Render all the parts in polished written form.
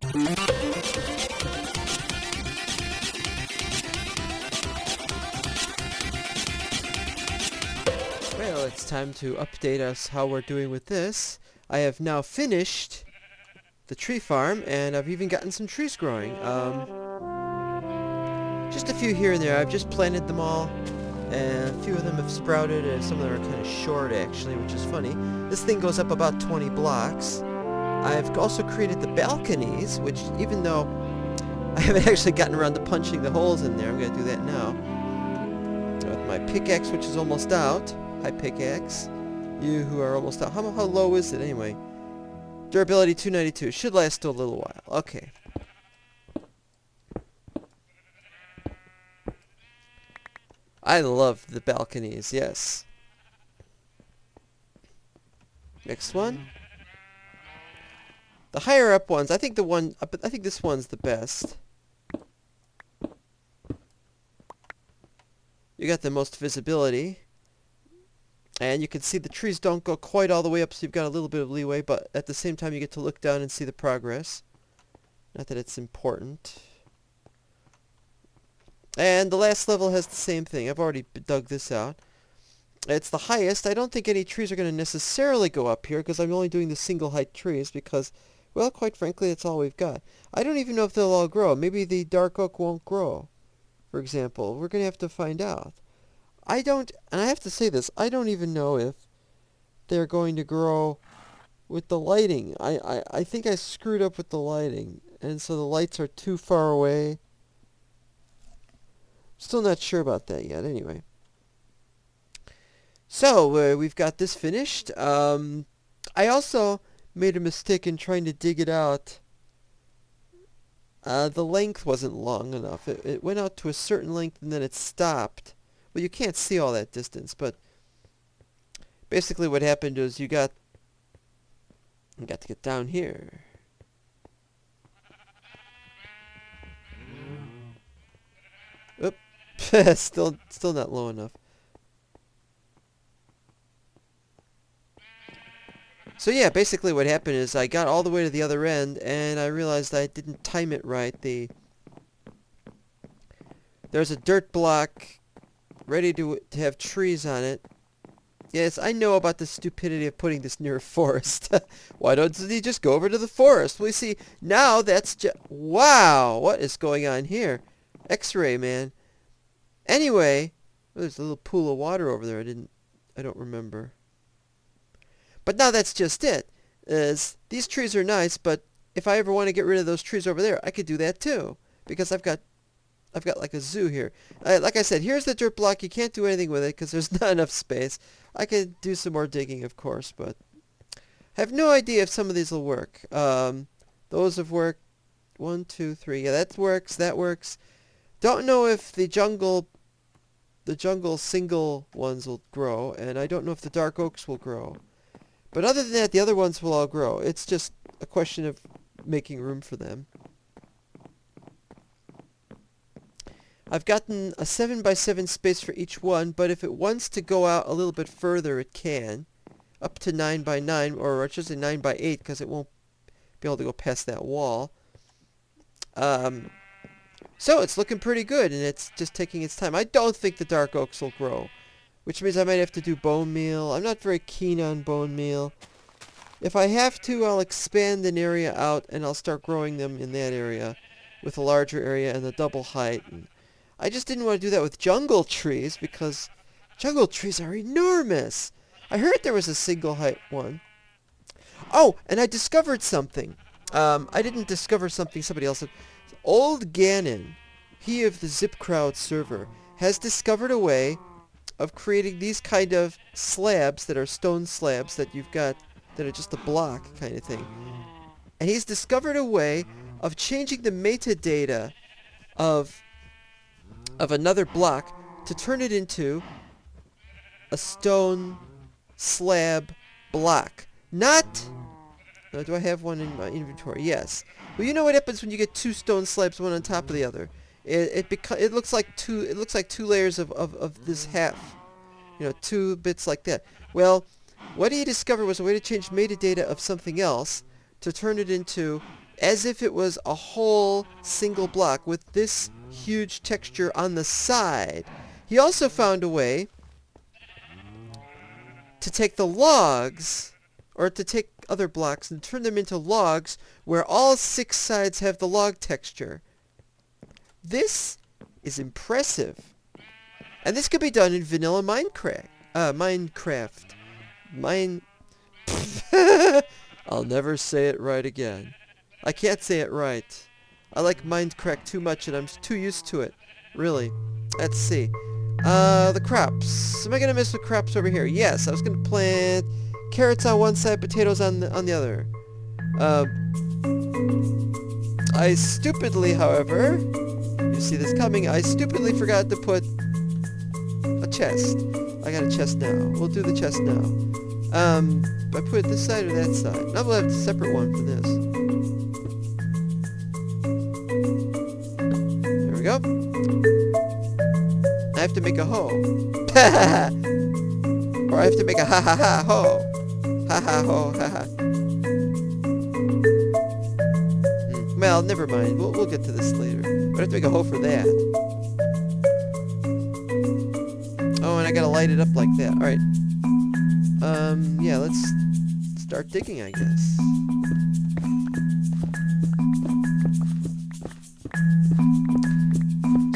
Well, it's time to update us how we're doing with this. I have now finished the tree farm, and I've even gotten some trees growing. Just a few here and there. I've just planted them all, and a few of them have sprouted, and some of them are kind of short, actually, which is funny. This thing goes up about 20 blocks. I've also created the balconies, which, even though I haven't actually gotten around to punching the holes in there, I'm going to do that now. With my pickaxe, which is almost out. Hi, pickaxe. You who are almost out. How low is it, anyway? Durability 292. Should last a little while. Okay. I love the balconies, yes. Next one. The higher up ones, I think this one's the best. You got the most visibility. And you can see the trees don't go quite all the way up, so you've got a little bit of leeway, but at the same time you get to look down and see the progress. Not that it's important. And the last level has the same thing. I've already dug this out. It's the highest. I don't think any trees are going to necessarily go up here, because I'm only doing the single height trees, because, well, quite frankly, that's all we've got. I don't even know if they'll all grow. Maybe the dark oak won't grow, for example. We're going to have to find out. And I have to say this, I don't even know if they're going to grow with the lighting. I think I screwed up with the lighting, and so the lights are too far away. Still not sure about that yet, anyway. So, we've got this finished. I also made a mistake in trying to dig it out. The length wasn't long enough. It went out to a certain length and then it stopped. Well, you can't see all that distance, but basically what happened is you got to get down here. Oop. still not low enough. So yeah, basically what happened is I got all the way to the other end and I realized I didn't time it right. There's a dirt block ready to have trees on it. Yes, I know about the stupidity of putting this near a forest. Why don't you just go over to the forest? We see, now that's just... Wow! What is going on here? X-ray, man. Anyway, there's a little pool of water over there. I don't remember. But now that's just it. These trees are nice, but if I ever want to get rid of those trees over there, I could do that too. Because I've got like a zoo here. Like I said, here's the dirt block. You can't do anything with it because there's not enough space. I could do some more digging, of course, but I have no idea if some of these will work. Those have worked. 1, 2, 3. Yeah, that works. That works. Don't know if the jungle single ones will grow, and I don't know if the dark oaks will grow. But other than that, the other ones will all grow. It's just a question of making room for them. I've gotten a 7x7 space for each one, but if it wants to go out a little bit further, it can. Up to 9x9, or I should say 9x8, because it won't be able to go past that wall. So it's looking pretty good, and it's just taking its time. I don't think the dark oaks will grow, which means I might have to do bone meal. I'm not very keen on bone meal. If I have to, I'll expand an area out, and I'll start growing them in that area with a larger area and the double height. And I just didn't want to do that with jungle trees, because jungle trees are enormous. I heard there was a single height one. Oh, and I discovered something. I didn't discover something somebody else did. Old Gannon, he of the Zip Crowd server, has discovered a way of creating these kind of slabs that are stone slabs that you've got that are just a block kind of thing. And he's discovered a way of changing the metadata of another block to turn it into a stone slab block. Not... Now, do I have one in my inventory? Yes. Well, you know what happens when you get two stone slabs, one on top of the other? It looks like two layers of this half. You know, two bits like that. Well, what he discovered was a way to change metadata of something else to turn it into as if it was a whole single block with this huge texture on the side. He also found a way to take the logs, or to take other blocks and turn them into logs where all 6 sides have the log texture. This is impressive. And this could be done in vanilla Minecraft. I'll never say it right again. I can't say it right. I like Minecraft too much and I'm too used to it. Really. Let's see. The crops. Am I gonna miss the crops over here? Yes, I was gonna plant carrots on one side, potatoes on the other. I stupidly, however, you see this coming, I stupidly forgot to put a chest. I got a chest now. We'll do the chest now. I put it this side or that side? Now we'll have a separate one for this. There we go. I have to make a hoe. Or I have to make a ha-ha-ha hoe. Ha-ha ho, ha-ha. Well, never mind. We'll get to this later. But I have to make a hoe for that. Oh, and I gotta light it up like that. Alright. Yeah, let's start digging, I guess.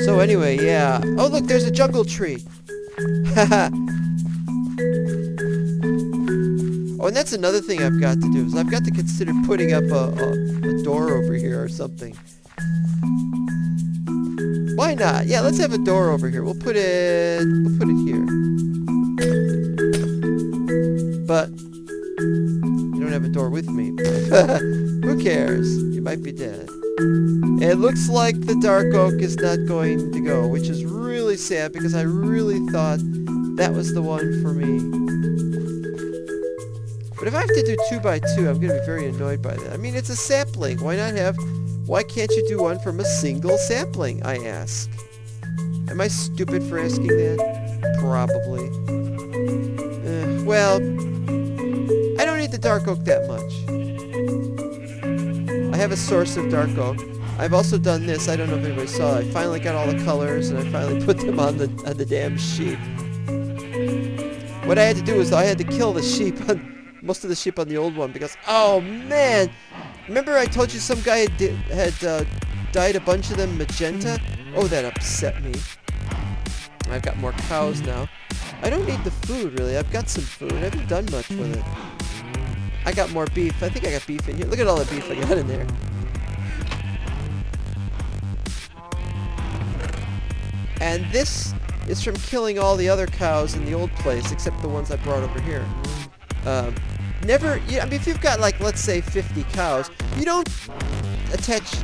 So anyway, yeah. Oh, look, there's a jungle tree. Haha. Oh, and that's another thing I've got to do, is I've got to consider putting up a door over here or something. Why not? Yeah, let's have a door over here. We'll put it here. But you don't have a door with me. Who cares? You might be dead. It looks like the dark oak is not going to go, which is really sad because I really thought that was the one for me. But if I have to do 2 by 2, I'm going to be very annoyed by that. I mean, it's a sapling. Why can't you do one from a single sapling, I ask? Am I stupid for asking that? Probably. Well, I don't need the dark oak that much. I have a source of dark oak. I've also done this. I don't know if anybody saw it. I finally got all the colors, and I finally put them on the damn sheep. What I had to do is I had to kill the sheep, most of the sheep on the old one, because, oh man! Remember I told you some guy had dyed a bunch of them magenta? Oh, that upset me. I've got more cows now. I don't need the food, really. I've got some food. I haven't done much with it. I got more beef. I think I got beef in here. Look at all the beef I got in there. And this is from killing all the other cows in the old place, except the ones I brought over here. I mean, if you've got, like, let's say 50 cows, you don't attach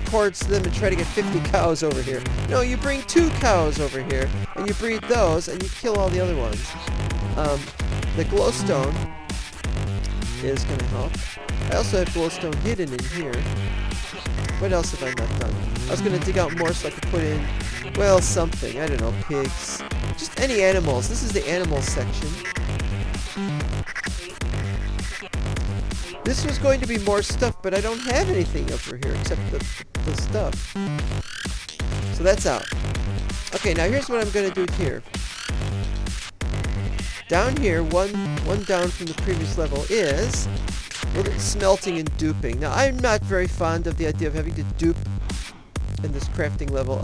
cords to them and try to get 50 cows over here. No, you bring 2 cows over here, and you breed those, and you kill all the other ones. The glowstone is going to help. I also have glowstone hidden in here. What else have I not done? I was going to dig out more so I could put in, well, something. I don't know, pigs. Just any animals. This is the animals section. This was going to be more stuff, but I don't have anything over here except the stuff. So that's out. Okay, now here's what I'm going to do here. Down here, one down from the previous level is smelting and duping. Now, I'm not very fond of the idea of having to dupe in this crafting level.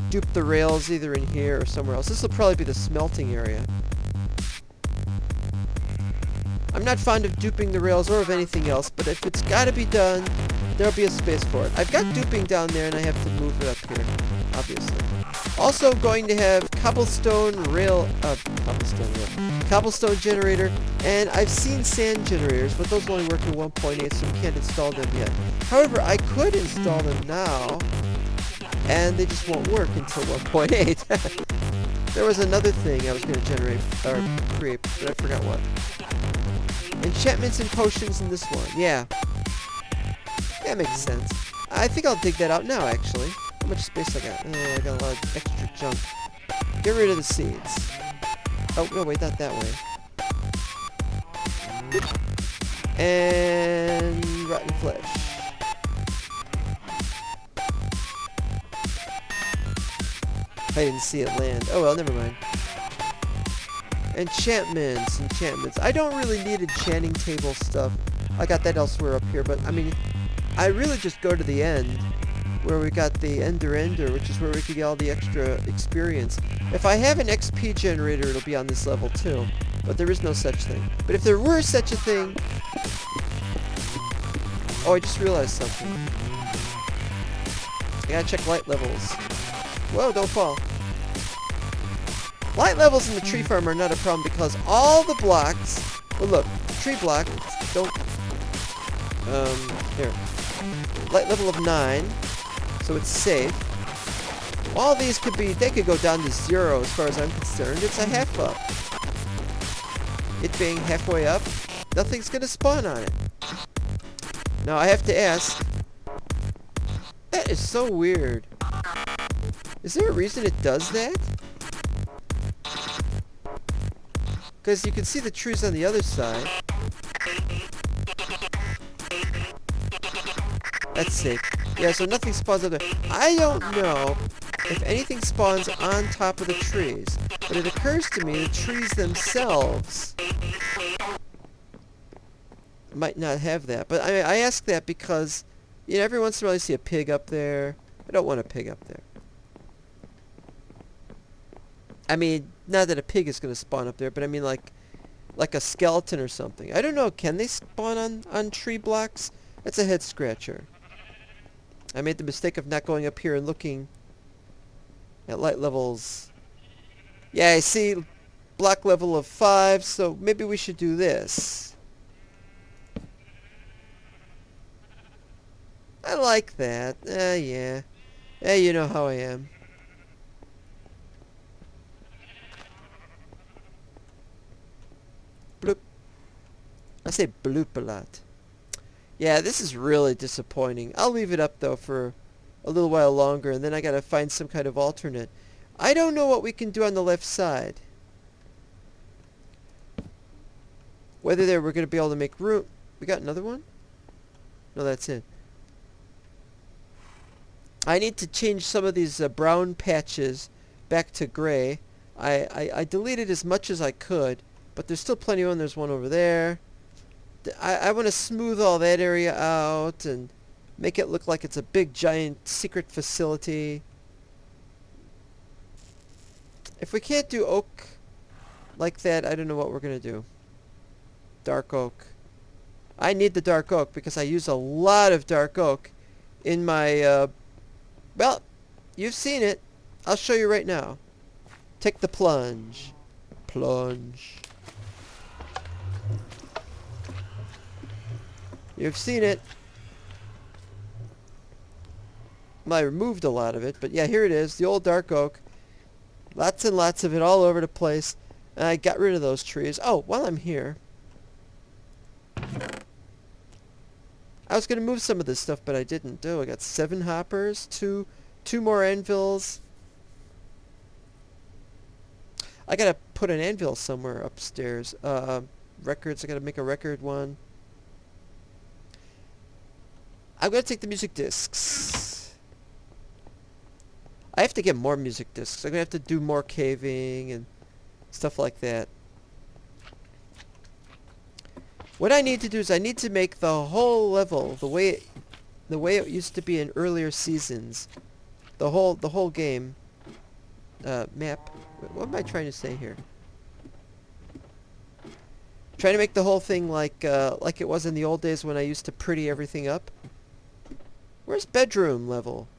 Dupe the rails either in here or somewhere else. This will probably be the smelting area. I'm not fond of duping the rails or of anything else, but if it's got to be done, there'll be a space for it. I've got duping down there, and I have to move it up here, obviously. Also going to have cobblestone generator, and I've seen sand generators, but those only work in 1.8, so we can't install them yet. However, I could install them now, and they just won't work until 1.8. There was another thing I was going to generate, or create, but I forgot what. Enchantments and potions in this one. Yeah. That makes sense. I think I'll dig that out now, actually. How much space I got? I got a lot of extra junk. Get rid of the seeds. Oh, no, wait, not that way. And rotten flesh. I didn't see it land. Oh well, never mind. Enchantments. I don't really need enchanting table stuff. I got that elsewhere up here, but I mean, I really just go to the end where we got the Ender, which is where we could get all the extra experience. If I have an XP generator, it'll be on this level too, but there is no such thing. But if there were such a thing... Oh, I just realized something. I gotta check light levels. Whoa, don't fall. Light levels in the tree farm are not a problem because all the blocks... Well, look, tree blocks don't... Here. Light level of 9, so it's safe. All these could be... They could go down to 0 as far as I'm concerned. It's a half up. It being halfway up, nothing's gonna spawn on it. Now, I have to ask... That is so weird. Is there a reason it does that? Because you can see the trees on the other side. That's safe. Yeah, so nothing spawns up there. I don't know if anything spawns on top of the trees, but it occurs to me the trees themselves might not have that. But I ask that because, you know, every once in a while I see a pig up there. I don't want a pig up there. I mean, not that a pig is going to spawn up there, but I mean like a skeleton or something. I don't know, can they spawn on tree blocks? That's a head scratcher. I made the mistake of not going up here and looking at light levels. Yeah, I see block level of 5, so maybe we should do this. I like that. Yeah. You know how I am. Bloop. I say bloop a lot. Yeah, this is really disappointing. I'll leave it up, though, for a little while longer, and then I gotta find some kind of alternate. I don't know what we can do on the left side. Whether we're gonna be able to make room... We got another one? No, that's it. I need to change some of these brown patches back to gray. I deleted as much as I could, but there's still plenty of them. There's one over there. I want to smooth all that area out and make it look like it's a big, giant secret facility. If we can't do oak like that, I don't know what we're going to do. Dark oak. I need the dark oak because I use a lot of dark oak in my... well, you've seen it. I'll show you right now. Take the plunge. Plunge. You've seen it. Well, I removed a lot of it, but yeah, here it is, the old dark oak. Lots and lots of it all over the place. And I got rid of those trees. Oh, while I'm here, I was going to move some of this stuff, but I didn't do. I got 7 hoppers, two more anvils. I got to put an anvil somewhere upstairs. Records, I got to make a record one. I'm going to take the music discs. I have to get more music discs. I'm going to have to do more caving and stuff like that. What I need to do is I need to make the whole level the way it used to be in earlier seasons. The whole game map. What am I trying to say here? Trying to make the whole thing like it was in the old days when I used to pretty everything up. Where's bedroom level?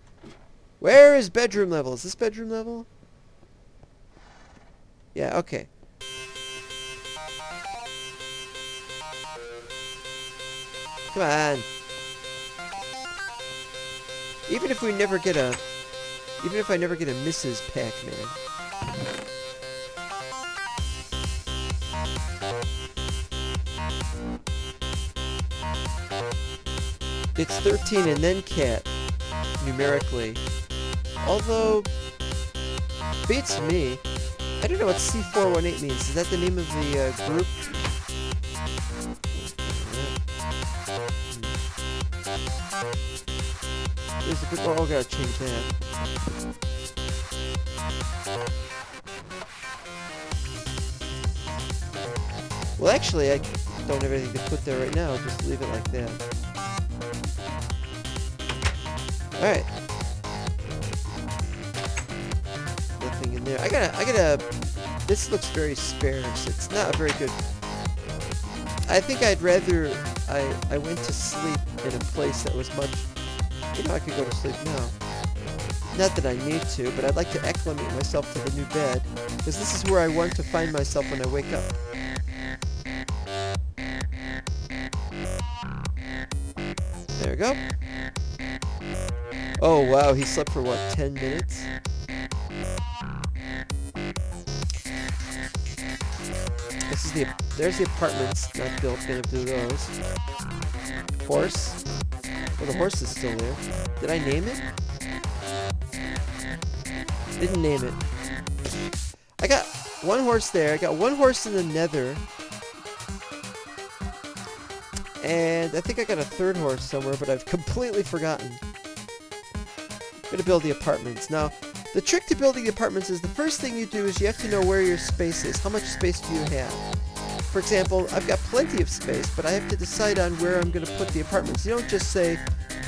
Where is bedroom level? Is this bedroom level? Yeah, okay. Come on. Even if I never get a Mrs. Pac-Man. It's 13 and then cat, numerically. Although, beats me. I don't know what C418 means. Is that the name of the group? There's a bit more. Oh, gotta change that. Well, actually, I don't have anything to put there right now. Just leave it like that. Alright. Nothing in there. I gotta... This looks very sparse. It's not a very good... I think I'd rather I went to sleep in a place that was much... You know, I could go to sleep now. Not that I need to, but I'd like to acclimate myself to the new bed, because this is where I want to find myself when I wake up. There we go. Oh wow, he slept for what, 10 minutes? This is there's the apartments, not built, gonna do those. Horse. Oh, the horse is still there. Did I name it? Didn't name it. I got one horse there, I got one horse in the nether. And I think I got a third horse somewhere, but I've completely forgotten. I'm gonna build the apartments. Now, the trick to building the apartments is the first thing you do is you have to know where your space is. How much space do you have? For example, I've got plenty of space, but I have to decide on where I'm gonna put the apartments. You don't just say,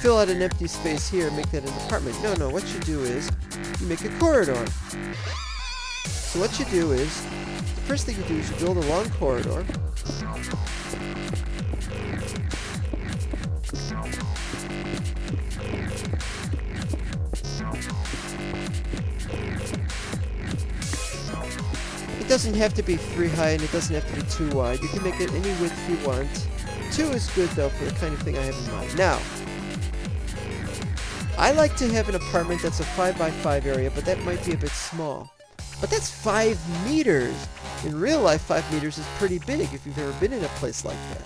fill out an empty space here and make that an apartment. No, no, what you do is, you make a corridor. So what you do is, the first thing you do is you build a long corridor. It doesn't have to be 3 high and it doesn't have to be 2 wide. You can make it any width you want. 2 is good though for the kind of thing I have in mind. Now, I like to have an apartment that's a 5x5 area, but that might be a bit small. But that's 5 meters! In real life, 5 meters is pretty big if you've ever been in a place like that.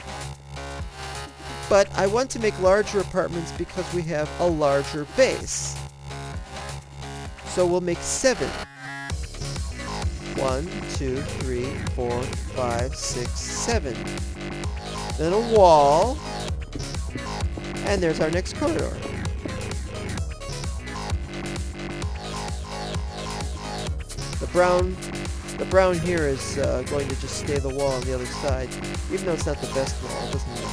But I want to make larger apartments because we have a larger base. So we'll make 7. 1, 2, 3, 4, 5, 6, 7. Then a wall. And there's our next corridor. The brown here is going to just stay the wall on the other side, even though it's not the best wall, it doesn't matter.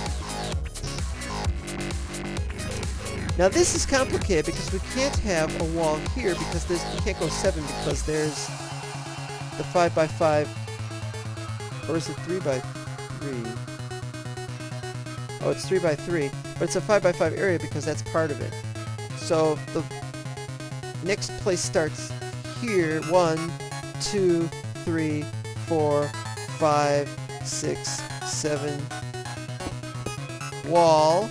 Now this is complicated because we can't have a wall here because we can't go 7 because there's the 5x5, or is it 3x3? Oh, it's 3x3, but it's a 5x5 area because that's part of it. So the next place starts here. 1, 2, 3, 4, 5, 6, 7. Wall.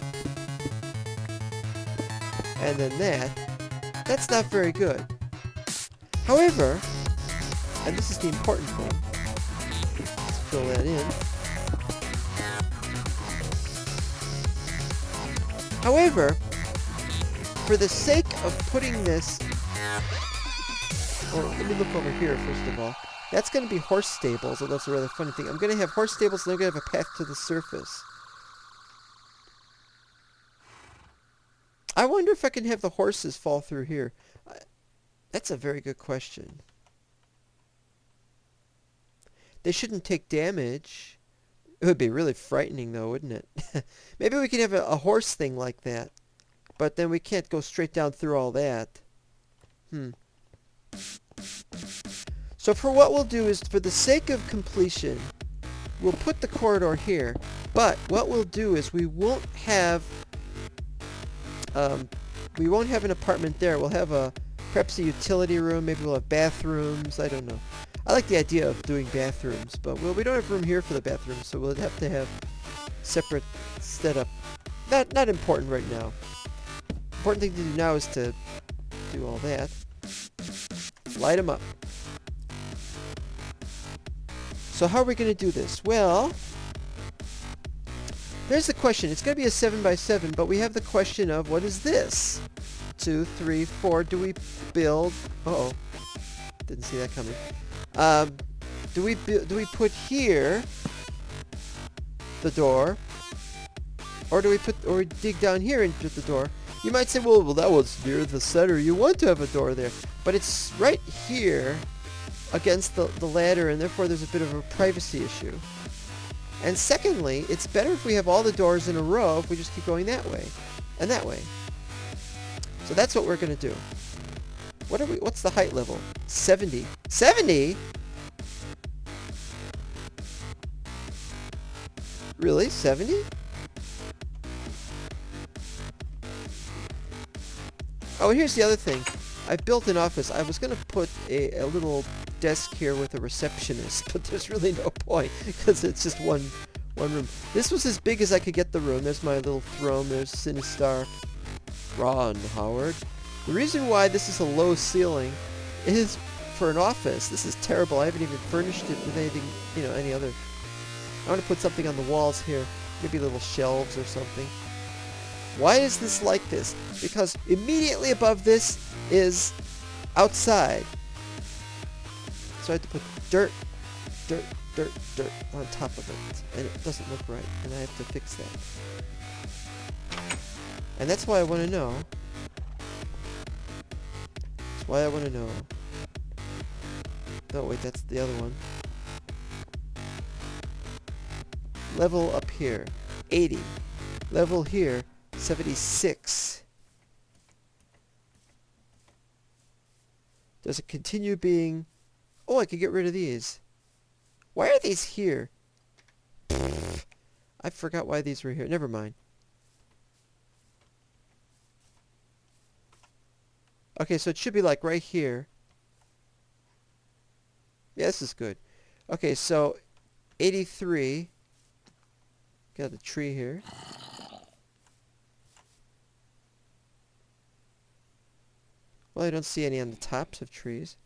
And then that. That's not very good. However, and this is the important thing. Let's fill that in. However, for the sake of putting this... Well, let me look over here first of all. That's going to be horse stables, although that's a rather funny thing. I'm going to have horse stables and I'm going to have a path to the surface. I wonder if I can have the horses fall through here. That's a very good question. They shouldn't take damage. It would be really frightening though, wouldn't it? Maybe we can have a horse thing like that. But then we can't go straight down through all that. So for what we'll do is, for the sake of completion, we'll put the corridor here. But what we'll do is we won't have an apartment there. We'll have perhaps a utility room. Maybe we'll have bathrooms. I don't know. I like the idea of doing bathrooms, but we don't have room here for the bathrooms, so we'll have to have separate setup. Not important right now. Important thing to do now is to do all that. Light them up. So how are we going to do this? Well, there's the question. It's going to be a 7x7, but we have the question of what is this? 2, 3, 4. Do we build? Uh-oh. Didn't see that coming. Do we put here the door, or do we dig down here into the door? You might say, well, that was near the center. You want to have a door there. But it's right here against the ladder, and therefore there's a bit of a privacy issue. And secondly, it's better if we have all the doors in a row if we just keep going that way and that way. So that's what we're going to do. What's the height level? 70. 70? Really? 70? Oh, and here's the other thing. I built an office. I was going to put a little desk here with a receptionist, but there's really no point because it's just one room. This was as big as I could get the room. There's my little throne. There's Sinistar. Ron Howard. The reason why this is a low ceiling is for an office. This is terrible. I haven't even furnished it with anything, any other. I want to put something on the walls here. Maybe little shelves or something. Why is this like this? Because immediately above this is outside. So I have to put dirt on top of it. And it doesn't look right. And I have to fix that. And that's why I want to know. That's why I want to know. No, wait, that's the other one. Level up here, 80. Level here, 76. Does it continue being... Oh, I could get rid of these. Why are these here? I forgot why these were here. Never mind. Okay, so it should be like right here. Yeah, this is good. Okay, so 83. Got the tree here. Well, I don't see any on the tops of trees.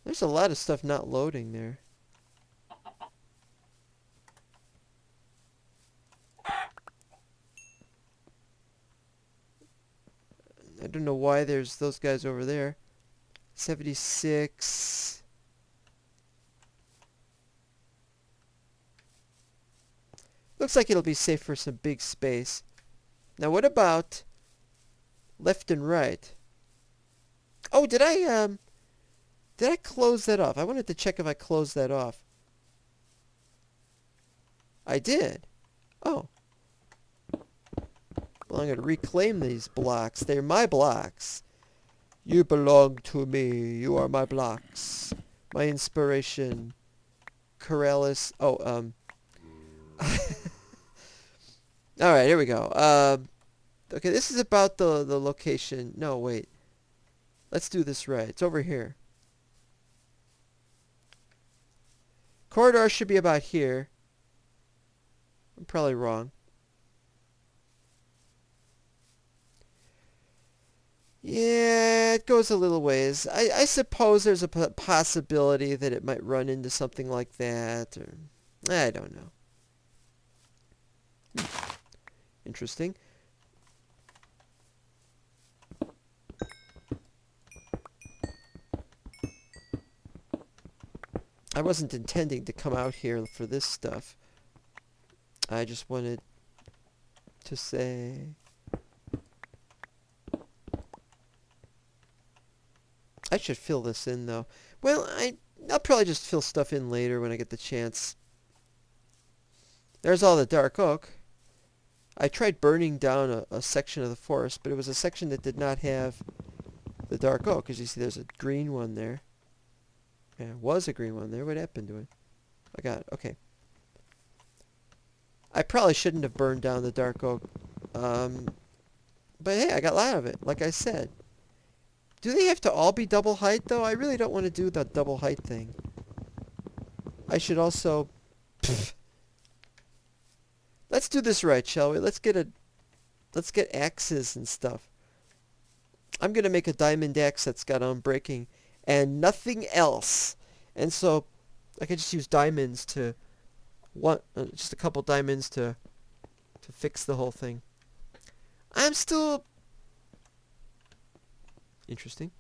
There's a lot of stuff not loading there. I don't know why there's those guys over there. 76. Looks like it'll be safe for some big space. Now what about left and right? Oh, did I close that off? I wanted to check if I closed that off. I did. Oh. Well, I'm going to reclaim these blocks. They're my blocks. You belong to me. You are my blocks. My inspiration. Corrales. Oh, Alright, here we go. Okay, this is about the location. No, wait. Let's do this right. It's over here. Corridor should be about here. I'm probably wrong. Yeah, it goes a little ways. I suppose there's a possibility that it might run into something like that. Or I don't know. Interesting. I wasn't intending to come out here for this stuff. I just wanted to say... I should fill this in, though. Well, I'll probably just fill stuff in later when I get the chance. There's all the dark oak. I tried burning down a section of the forest, but it was a section that did not have the dark oak. As you see, there's a green one there. Yeah, it was a green one there. What happened to it? I got it. Okay. I probably shouldn't have burned down the dark oak. But hey, I got a lot of it, like I said. Do they have to all be double height, though? I really don't want to do the double height thing. I should also... Let's do this right, shall we? Let's get axes and stuff. I'm going to make a diamond axe that's got unbreaking and nothing else. And so I can just use diamonds to... just a couple diamonds to fix the whole thing. I'm still... Interesting.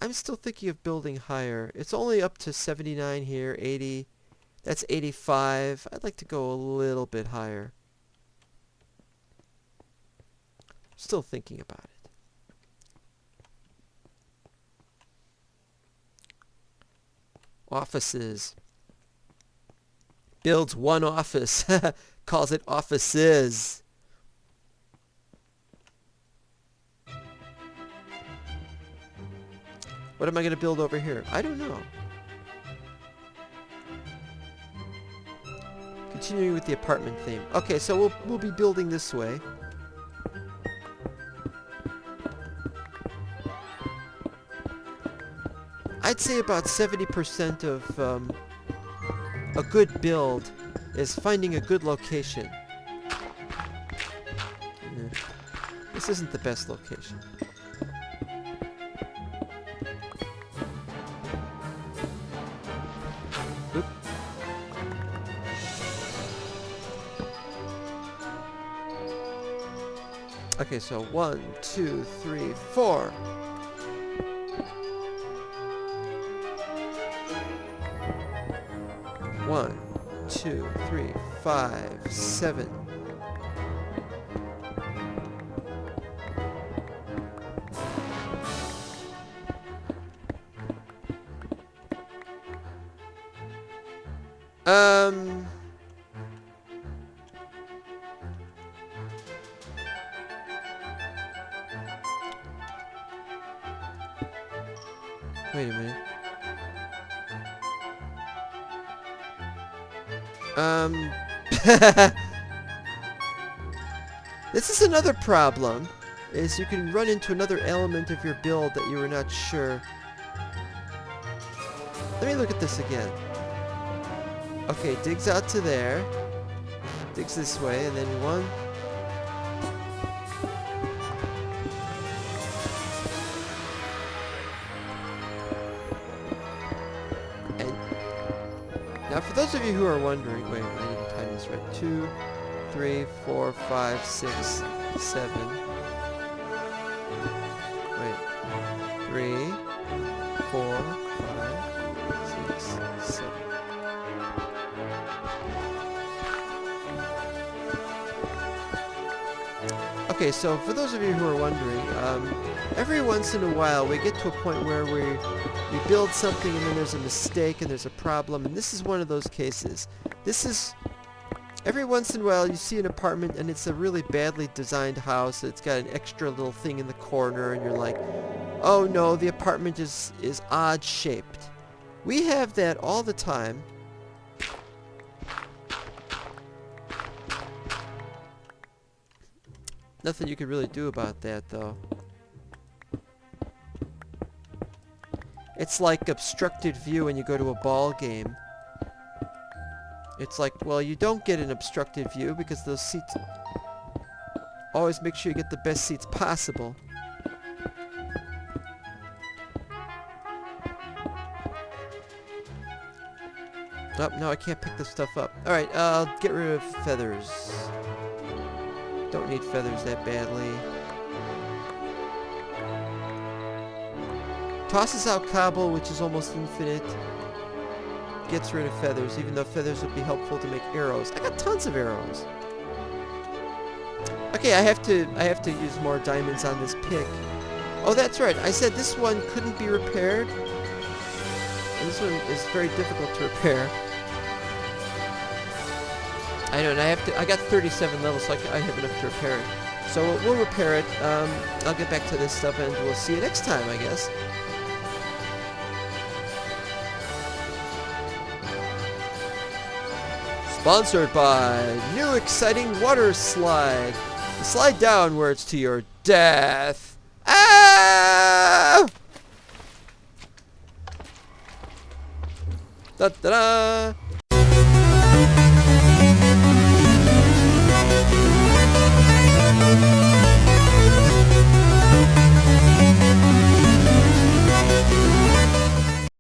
I'm still thinking of building higher. It's only up to 79 here, 80. That's 85. I'd like to go a little bit higher. Still thinking about it. Offices. Builds one office. Calls it offices. What am I going to build over here? I don't know. Continuing with the apartment theme. Okay, so we'll be building this way. I'd say about 70% of a good build is finding a good location. This isn't the best location. Oop. Okay, so 1, 2, 3, 4. One, 2, 3, 5, 7. Wait a minute. This is another problem, is you can run into another element of your build that you were not sure. Let me look at this again. Okay, digs out to there. Digs this way, and then 1. Now, for those of you who are wondering, wait, I need to time this right. 2, 3, 4, 5, 6, 7. Wait. 3, 4, 5, 6, 7. Okay, so for those of you who are wondering, every once in a while we get to a point where we build something and then there's a mistake and there's a problem, and this is one of those cases. This is, every once in a while you see an apartment and it's a really badly designed house. It's got an extra little thing in the corner and you're like, oh no, the apartment is odd shaped. We have that all the time. Nothing you can really do about that, though. It's like obstructed view when you go to a ball game. It's like, well, you don't get an obstructed view because those seats... Always make sure you get the best seats possible. Oh, no, I can't pick this stuff up. Alright, I'll get rid of feathers. Don't need feathers that badly. Tosses out cobble, which is almost infinite. Gets rid of feathers, even though feathers would be helpful to make arrows. I got tons of arrows. Okay, I have to use more diamonds on this pick. Oh, that's right. I said this one couldn't be repaired. And this one is very difficult to repair. I know, and I got 37 levels, so I have enough to repair it. So we'll repair it. I'll get back to this stuff, and we'll see you next time, I guess. Sponsored by new exciting water slide. Slide downwards to your death. Ah! Da da da!